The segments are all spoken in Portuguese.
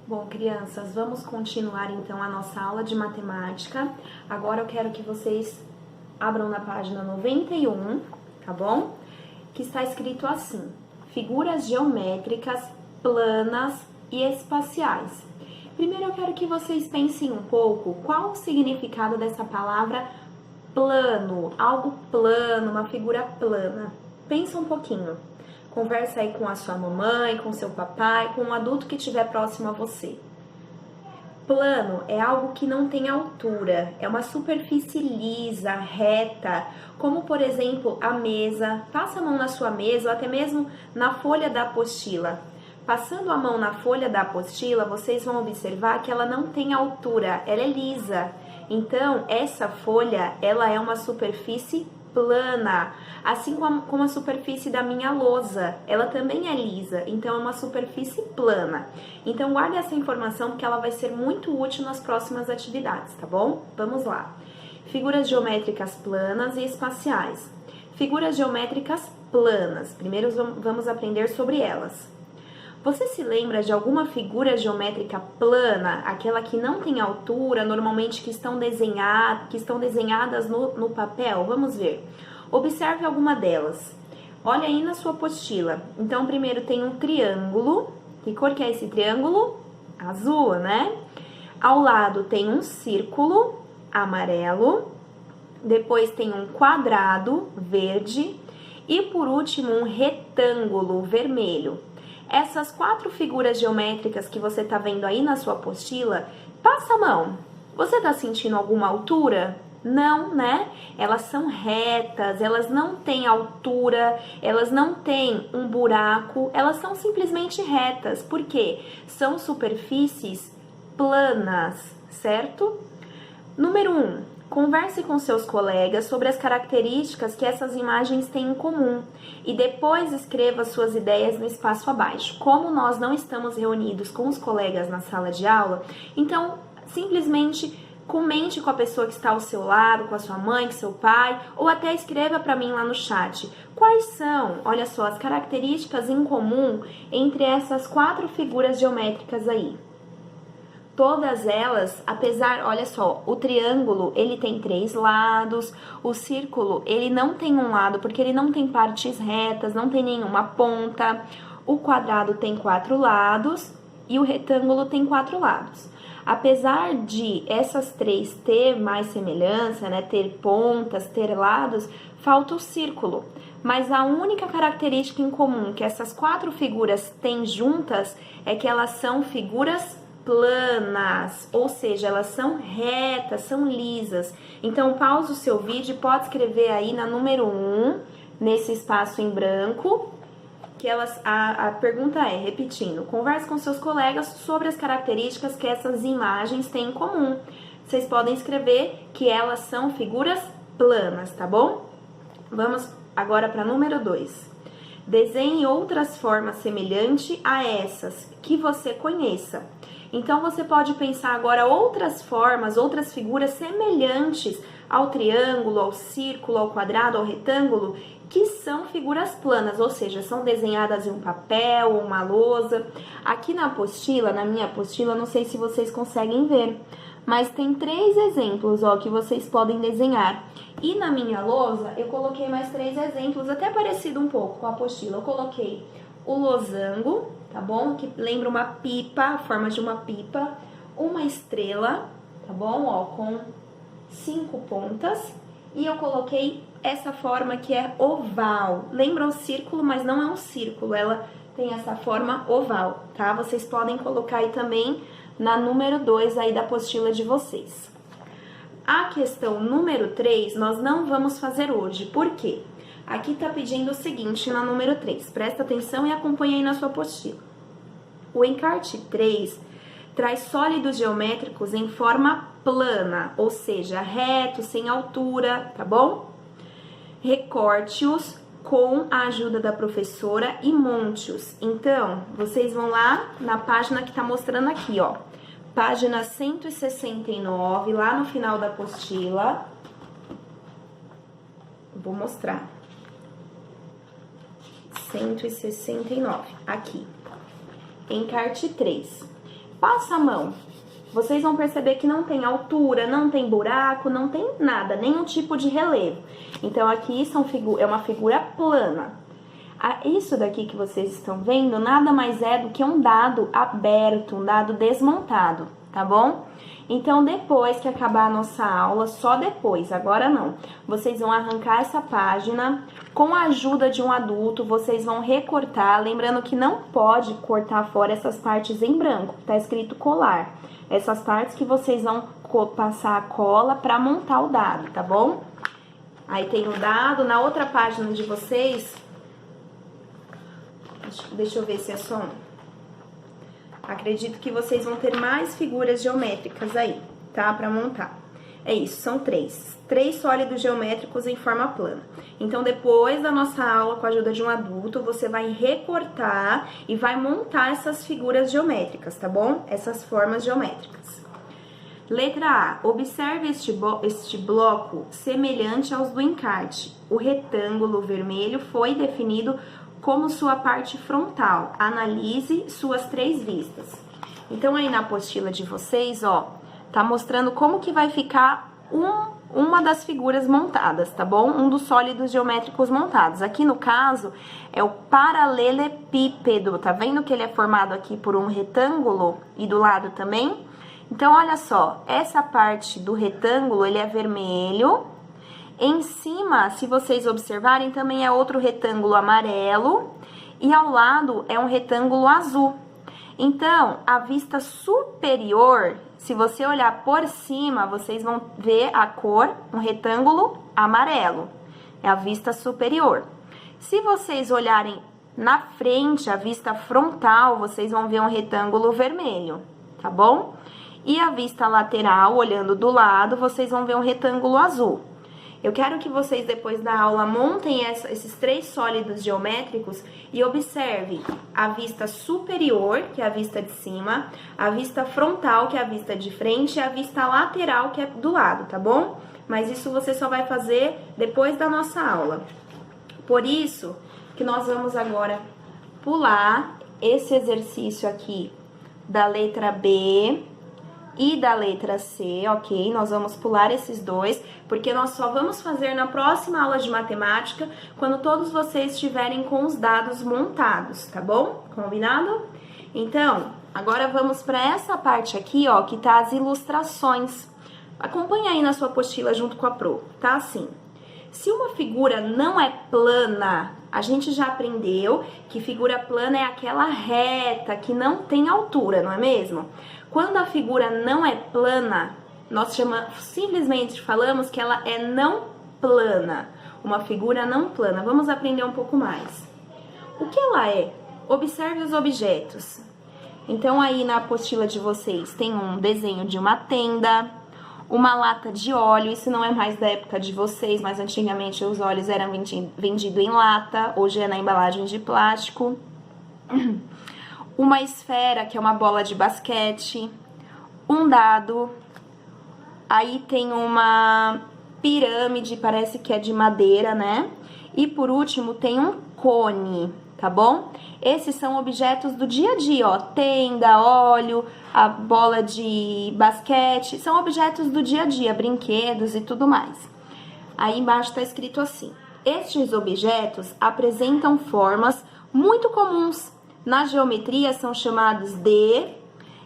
Bom, crianças, vamos continuar então a nossa aula de matemática. Agora eu quero que vocês abram na página 91, tá bom? Que está escrito assim: figuras geométricas, planas e espaciais. Primeiro eu quero que vocês pensem um pouco qual o significado dessa palavra plano, algo plano, uma figura plana. Pensa um pouquinho. Conversa aí com a sua mamãe, com seu papai, com um adulto que estiver próximo a você. Plano é algo que não tem altura, é uma superfície lisa, reta, como por exemplo a mesa. Passa a mão na sua mesa ou até mesmo na folha da apostila. Passando a mão na folha da apostila, vocês vão observar que ela não tem altura, ela é lisa. Então, essa folha, ela é uma superfície plana, assim como a superfície da minha lousa, ela também é lisa, então é uma superfície plana. Então guarde essa informação porque ela vai ser muito útil nas próximas atividades, tá bom? Vamos lá. Figuras geométricas planas e espaciais. Figuras geométricas planas, primeiro vamos aprender sobre elas. Você se lembra de alguma figura geométrica plana, aquela que não tem altura, normalmente que estão desenhadas no papel? Vamos ver. Observe alguma delas. Olha aí na sua apostila. Então, primeiro tem um triângulo. Que cor que é esse triângulo? Azul, né? Ao lado tem um círculo amarelo. Depois tem um quadrado verde. E por último, um retângulo vermelho. Essas quatro figuras geométricas que você está vendo aí na sua apostila, passa a mão. Você está sentindo alguma altura? Não, né? Elas são retas, elas não têm altura, elas não têm um buraco, elas são simplesmente retas. Por quê? São superfícies planas, certo? Número 1. Converse com seus colegas sobre as características que essas imagens têm em comum e depois escreva suas ideias no espaço abaixo. Como nós não estamos reunidos com os colegas na sala de aula, então simplesmente comente com a pessoa que está ao seu lado, com a sua mãe, com seu pai, ou até escreva para mim lá no chat. Quais são, olha só, as características em comum entre essas quatro figuras geométricas aí? Todas elas, apesar, olha só, o triângulo, ele tem 3 lados, o círculo, ele não tem um lado, porque ele não tem partes retas, não tem nenhuma ponta, o quadrado tem 4 lados e o retângulo tem 4 lados. Apesar de essas três ter mais semelhança, né, ter pontas, ter lados, falta o círculo. Mas a única característica em comum que essas quatro figuras têm juntas é que elas são figuras planas, ou seja, elas são retas, são lisas. Então, pausa o seu vídeo e pode escrever aí na número 1, nesse espaço em branco, que a pergunta é, repetindo, converse com seus colegas sobre as características que essas imagens têm em comum. Vocês podem escrever que elas são figuras planas, tá bom? Vamos agora para número 2. Desenhe outras formas semelhantes a essas que você conheça. Então, você pode pensar agora outras formas, outras figuras semelhantes ao triângulo, ao círculo, ao quadrado, ao retângulo, que são figuras planas, ou seja, são desenhadas em um papel ou uma lousa. Aqui na apostila, na minha apostila, não sei se vocês conseguem ver, mas tem 3 exemplos, ó, que vocês podem desenhar. E na minha lousa, eu coloquei mais 3 exemplos, até parecido um pouco com a apostila. Eu coloquei o losango, tá bom? Que lembra uma pipa, a forma de uma pipa, uma estrela, tá bom? Ó, com 5 pontas. E eu coloquei essa forma que é oval. Lembra o círculo, mas não é um círculo, ela tem essa forma oval, tá? Vocês podem colocar aí também na número 2 aí da apostila de vocês. A questão número 3 nós não vamos fazer hoje, por quê? Aqui tá pedindo o seguinte na número 3, presta atenção e acompanhe aí na sua apostila. O encarte 3 traz sólidos geométricos em forma plana, ou seja, retos, sem altura, tá bom? Recorte-os com a ajuda da professora e monte-os. Então, vocês vão lá na página que tá mostrando aqui, ó. Página 169, lá no final da apostila. Vou mostrar. 169, aqui. Encarte 3. passa a mão. Vocês vão perceber que não tem altura, não tem buraco, não tem nada, nenhum tipo de relevo. Então, aqui é uma figura plana. Isso daqui que vocês estão vendo nada mais é do que um dado aberto, um dado desmontado, tá bom? Então, depois que acabar a nossa aula, só depois, agora não, vocês vão arrancar essa página, com a ajuda de um adulto, vocês vão recortar, lembrando que não pode cortar fora essas partes em branco, tá escrito colar. Essas partes que vocês vão passar a cola para montar o dado, tá bom? Aí tem o dado, na outra página de vocês, deixa eu ver se é só um. Acredito que vocês vão ter mais figuras geométricas aí, tá? Pra montar. É isso, são três. 3 sólidos geométricos em forma plana. Então, depois da nossa aula, com a ajuda de um adulto, você vai recortar e vai montar essas figuras geométricas, tá bom? Essas formas geométricas. Letra A. Observe este bloco semelhante aos do encarte. O retângulo vermelho foi definido como sua parte frontal. Analise suas 3 vistas. Então, aí na apostila de vocês, ó, tá mostrando como que vai ficar uma das figuras montadas, tá bom? Um dos sólidos geométricos montados. Aqui, no caso, é o paralelepípedo. Tá vendo que ele é formado aqui por um retângulo e do lado também? Então, olha só, essa parte do retângulo, ele é vermelho. Em cima, se vocês observarem, também é outro retângulo amarelo e ao lado é um retângulo azul. Então, a vista superior, se você olhar por cima, vocês vão ver a cor, um retângulo amarelo. É a vista superior. Se vocês olharem na frente, a vista frontal, vocês vão ver um retângulo vermelho, tá bom? E a vista lateral, olhando do lado, vocês vão ver um retângulo azul. Eu quero que vocês, depois da aula, montem esses 3 sólidos geométricos e observe a vista superior, que é a vista de cima, a vista frontal, que é a vista de frente, e a vista lateral, que é do lado, tá bom? Mas isso você só vai fazer depois da nossa aula. Por isso que nós vamos agora pular esse exercício aqui da letra B e da letra C, ok? Nós vamos pular esses dois, porque nós só vamos fazer na próxima aula de matemática, quando todos vocês estiverem com os dados montados, tá bom? Combinado? Então, agora vamos para essa parte aqui, ó, que tá as ilustrações. Acompanha aí na sua apostila junto com a Pro, tá assim. Se uma figura não é plana, a gente já aprendeu que figura plana é aquela reta que não tem altura, não é mesmo? Quando a figura não é plana, nós simplesmente falamos que ela é não plana. Uma figura não plana. Vamos aprender um pouco mais. O que ela é? Observe os objetos. Então, aí na apostila de vocês tem um desenho de uma tenda, uma lata de óleo. Isso não é mais da época de vocês, mas antigamente os óleos eram vendidos em lata, hoje é na embalagem de plástico. Uma esfera, que é uma bola de basquete, um dado, aí tem uma pirâmide, parece que é de madeira, né? E por último tem um cone, tá bom? Esses são objetos do dia a dia, ó, tenda, óleo, a bola de basquete, são objetos do dia a dia, brinquedos e tudo mais. Aí embaixo tá escrito assim: estes objetos apresentam formas muito comuns. Na geometria são chamados de...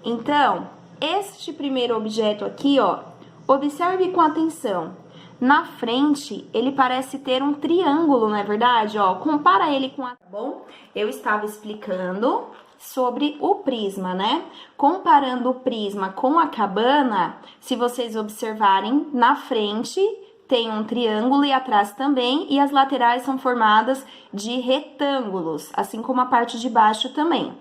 Então, este primeiro objeto aqui, ó, observe com atenção. Na frente, ele parece ter um triângulo, não é verdade? Ó, compara ele com a... Tá bom? Eu estava explicando sobre o prisma, né? Comparando o prisma com a cabana, se vocês observarem, na frente tem um triângulo e atrás também, e as laterais são formadas de retângulos, assim como a parte de baixo também.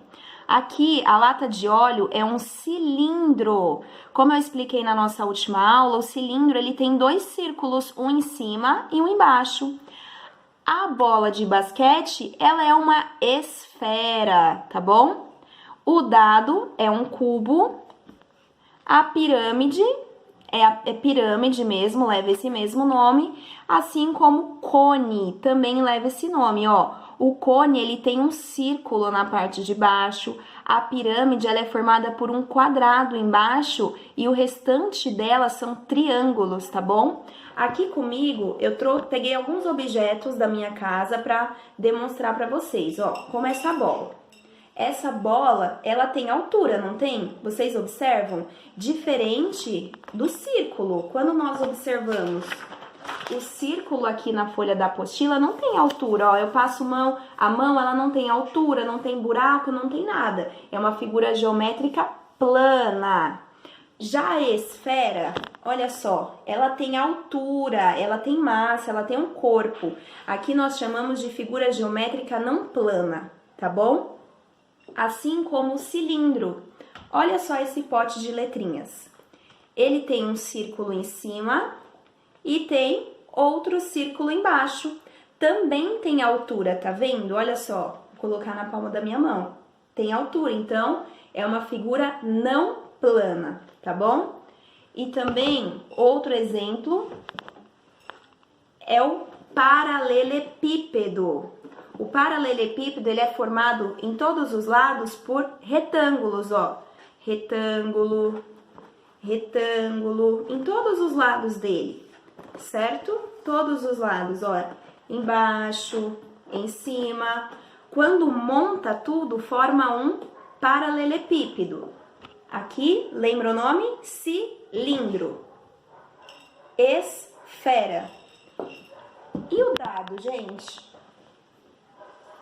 Aqui, a lata de óleo é um cilindro. Como eu expliquei na nossa última aula, o cilindro ele tem 2 círculos, um em cima e um embaixo. A bola de basquete, ela é uma esfera, tá bom? O dado é um cubo. A pirâmide é pirâmide mesmo, leva esse mesmo nome, assim como cone também leva esse nome, ó. O cone, ele tem um círculo na parte de baixo. A pirâmide, ela é formada por um quadrado embaixo e o restante dela são triângulos, tá bom? Aqui comigo, eu peguei alguns objetos da minha casa para demonstrar para vocês, ó, como essa bola. Essa bola, ela tem altura, não tem? Vocês observam? Diferente do círculo. Quando nós observamos o círculo aqui na folha da apostila, não tem altura, ó. Eu passo a mão, ela não tem altura, não tem buraco, não tem nada. É uma figura geométrica plana. Já a esfera, olha só, ela tem altura, ela tem massa, ela tem um corpo. Aqui nós chamamos de figura geométrica não plana, tá bom? Assim como o cilindro. Olha só esse pote de letrinhas. Ele tem um círculo em cima e tem outro círculo embaixo. Também tem altura, tá vendo? Olha só, vou colocar na palma da minha mão. Tem altura, então é uma figura não plana, tá bom? E também, outro exemplo é o paralelepípedo. O paralelepípedo, ele é formado em todos os lados por retângulos, ó. Retângulo, retângulo, em todos os lados dele, certo? Todos os lados, ó. Embaixo, em cima. Quando monta tudo, forma um paralelepípedo. Aqui, lembra o nome? Cilindro. Esfera. E o dado, gente?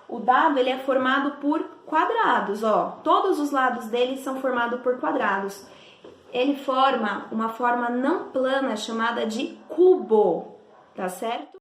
O dado, ele é formado por quadrados, ó. Todos os lados dele são formados por quadrados. Ele forma uma forma não plana chamada de cubo, tá certo?